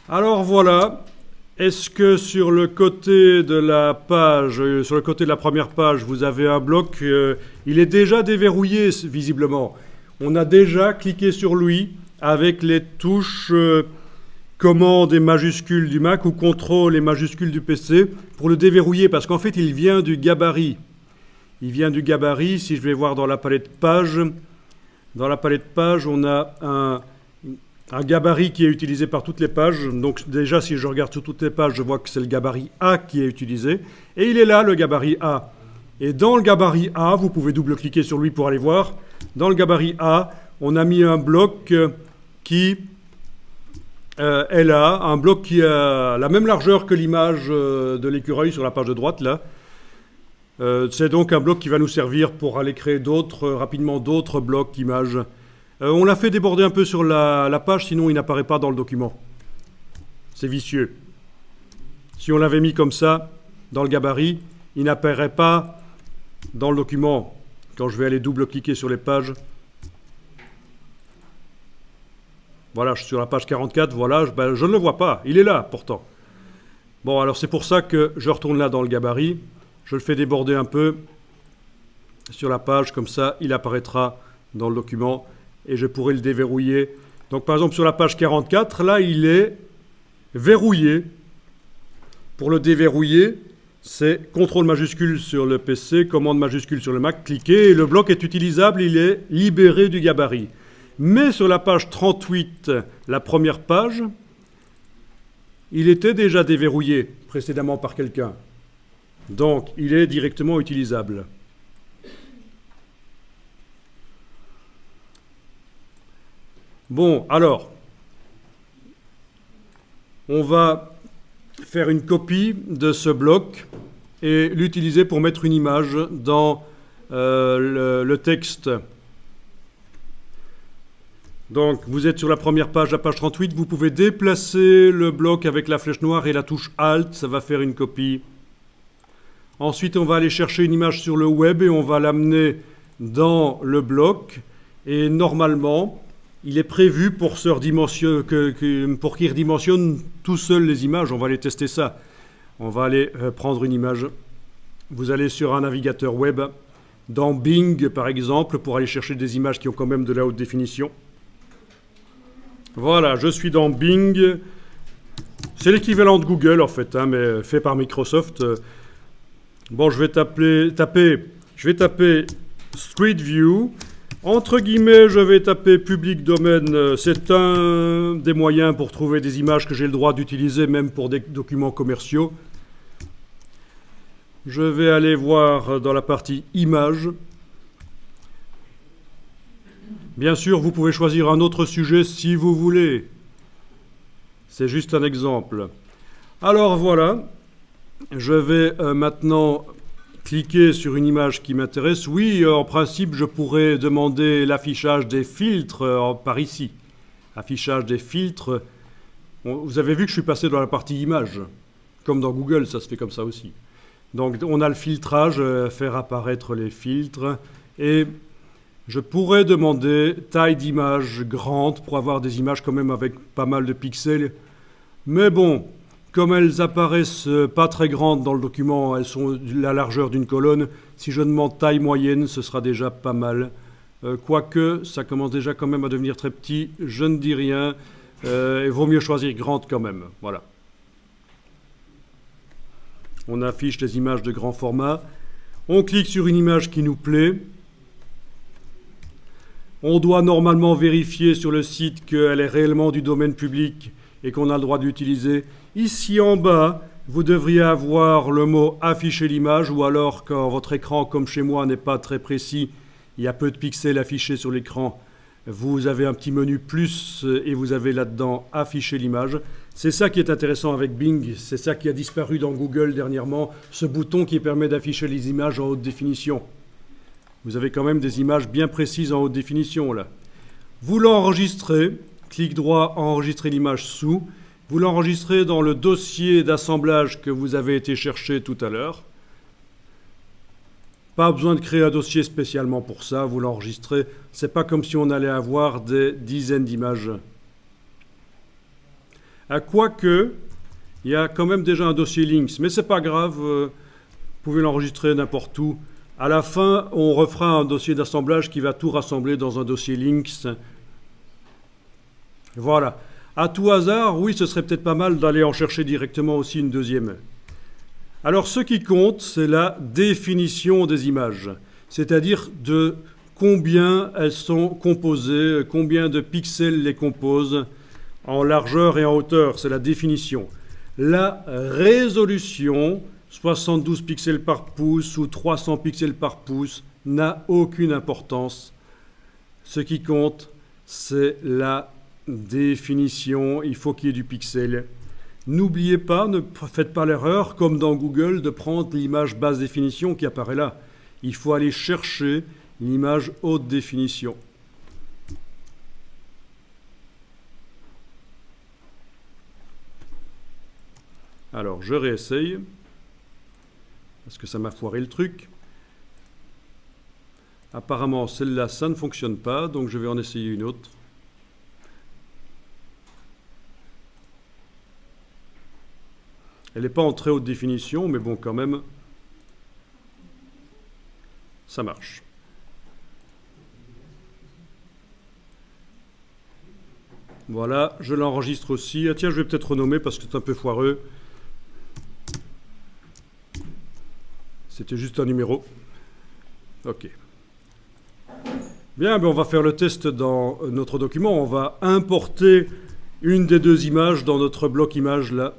Alors voilà, est-ce que sur le côté de la page, sur le côté de la première page, vous avez un bloc il est déjà déverrouillé visiblement. On a déjà cliqué sur lui avec les touches commande et majuscules du Mac ou contrôle et majuscules du PC pour le déverrouiller parce qu'en fait il vient du gabarit. Il vient du gabarit, si je vais voir dans la palette page, on a un gabarit qui est utilisé par toutes les pages. Donc déjà, si je regarde sur toutes les pages, je vois que c'est le gabarit A qui est utilisé. Et il est là, le gabarit A. Et dans le gabarit A, vous pouvez double-cliquer sur lui pour aller voir. Dans le gabarit A, on a mis un bloc qui est là, un bloc qui a la même largeur que l'image de l'écureuil sur la page de droite, là. C'est donc un bloc qui va nous servir pour aller créer rapidement d'autres blocs images. On l'a fait déborder un peu sur la page, sinon il n'apparaît pas dans le document. C'est vicieux. Si on l'avait mis comme ça, dans le gabarit, il n'apparaît pas dans le document. Quand je vais aller double-cliquer sur les pages, voilà, je suis sur la page 44, voilà, je ne le vois pas. Il est là, pourtant. Bon, alors c'est pour ça que je retourne là dans le gabarit. Je le fais déborder un peu sur la page, comme ça, il apparaîtra dans le document. Et je pourrais le déverrouiller. Donc par exemple sur la page 44, là il est verrouillé. Pour le déverrouiller, c'est CTRL majuscule sur le PC, commande majuscule sur le Mac, cliquez et le bloc est utilisable, il est libéré du gabarit. Mais sur la page 38, la première page, il était déjà déverrouillé précédemment par quelqu'un. Donc il est directement utilisable. Bon, alors, on va faire une copie de ce bloc et l'utiliser pour mettre une image dans le texte. Donc, vous êtes sur la première page, la page 38, vous pouvez déplacer le bloc avec la flèche noire et la touche Alt, ça va faire une copie. Ensuite, on va aller chercher une image sur le web et on va l'amener dans le bloc. Et normalement, il est prévu pour qu'il redimensionne tout seul les images. On va aller tester ça. On va aller prendre une image. Vous allez sur un navigateur web, dans Bing par exemple, pour aller chercher des images qui ont quand même de la haute définition. Voilà, je suis dans Bing. C'est l'équivalent de Google en fait, hein, mais fait par Microsoft. Bon, je vais taper Street View. Entre guillemets, je vais taper public domaine. C'est un des moyens pour trouver des images que j'ai le droit d'utiliser, même pour des documents commerciaux. Je vais aller voir dans la partie images. Bien sûr, vous pouvez choisir un autre sujet si vous voulez. C'est juste un exemple. Alors voilà, je vais maintenant cliquer sur une image qui m'intéresse. Oui, en principe, je pourrais demander l'affichage des filtres par ici. Affichage des filtres. Vous avez vu que je suis passé dans la partie images. Comme dans Google, ça se fait comme ça aussi. Donc, on a le filtrage, faire apparaître les filtres. Et je pourrais demander taille d'image grande pour avoir des images quand même avec pas mal de pixels. Mais bon, comme elles apparaissent pas très grandes dans le document, elles sont la largeur d'une colonne, si je demande taille moyenne, ce sera déjà pas mal. Quoique, ça commence déjà quand même à devenir très petit, je ne dis rien. Il vaut mieux choisir grande quand même. Voilà. On affiche les images de grand format. On clique sur une image qui nous plaît. On doit normalement vérifier sur le site qu'elle est réellement du domaine public et qu'on a le droit de l'utiliser. Ici en bas, vous devriez avoir le mot « Afficher l'image » ou alors quand votre écran, comme chez moi, n'est pas très précis, il y a peu de pixels affichés sur l'écran, vous avez un petit menu « Plus » et vous avez là-dedans « Afficher l'image ». C'est ça qui est intéressant avec Bing, c'est ça qui a disparu dans Google dernièrement, ce bouton qui permet d'afficher les images en haute définition. Vous avez quand même des images bien précises en haute définition là. Vous l'enregistrez, clic droit, enregistrer l'image sous. Vous l'enregistrez dans le dossier d'assemblage que vous avez été chercher tout à l'heure. Pas besoin de créer un dossier spécialement pour ça, vous l'enregistrez. C'est pas comme si on allait avoir des dizaines d'images. Quoique, il y a quand même déjà un dossier Links, mais c'est pas grave, vous pouvez l'enregistrer n'importe où. À la fin, on refera un dossier d'assemblage qui va tout rassembler dans un dossier Links. Voilà. À tout hasard, oui, ce serait peut-être pas mal d'aller en chercher directement aussi une deuxième. Alors, ce qui compte, c'est la définition des images, c'est-à-dire de combien elles sont composées, combien de pixels les composent, en largeur et en hauteur, c'est la définition. La résolution, 72 pixels par pouce ou 300 pixels par pouce, n'a aucune importance. Ce qui compte, c'est la définition, il faut qu'il y ait du pixel. N'oubliez pas, ne faites pas l'erreur, comme dans Google, de prendre l'image basse définition qui apparaît là. Il faut aller chercher l'image haute définition. Alors, je réessaye, parce que ça m'a foiré le truc. Apparemment, celle-là, ça ne fonctionne pas, donc je vais en essayer une autre. Elle n'est pas en très haute définition, mais bon, quand même, ça marche. Voilà, je l'enregistre aussi. Ah tiens, je vais peut-être renommer parce que c'est un peu foireux. C'était juste un numéro. OK. Bien, ben on va faire le test dans notre document. On va importer une des deux images dans notre bloc image là.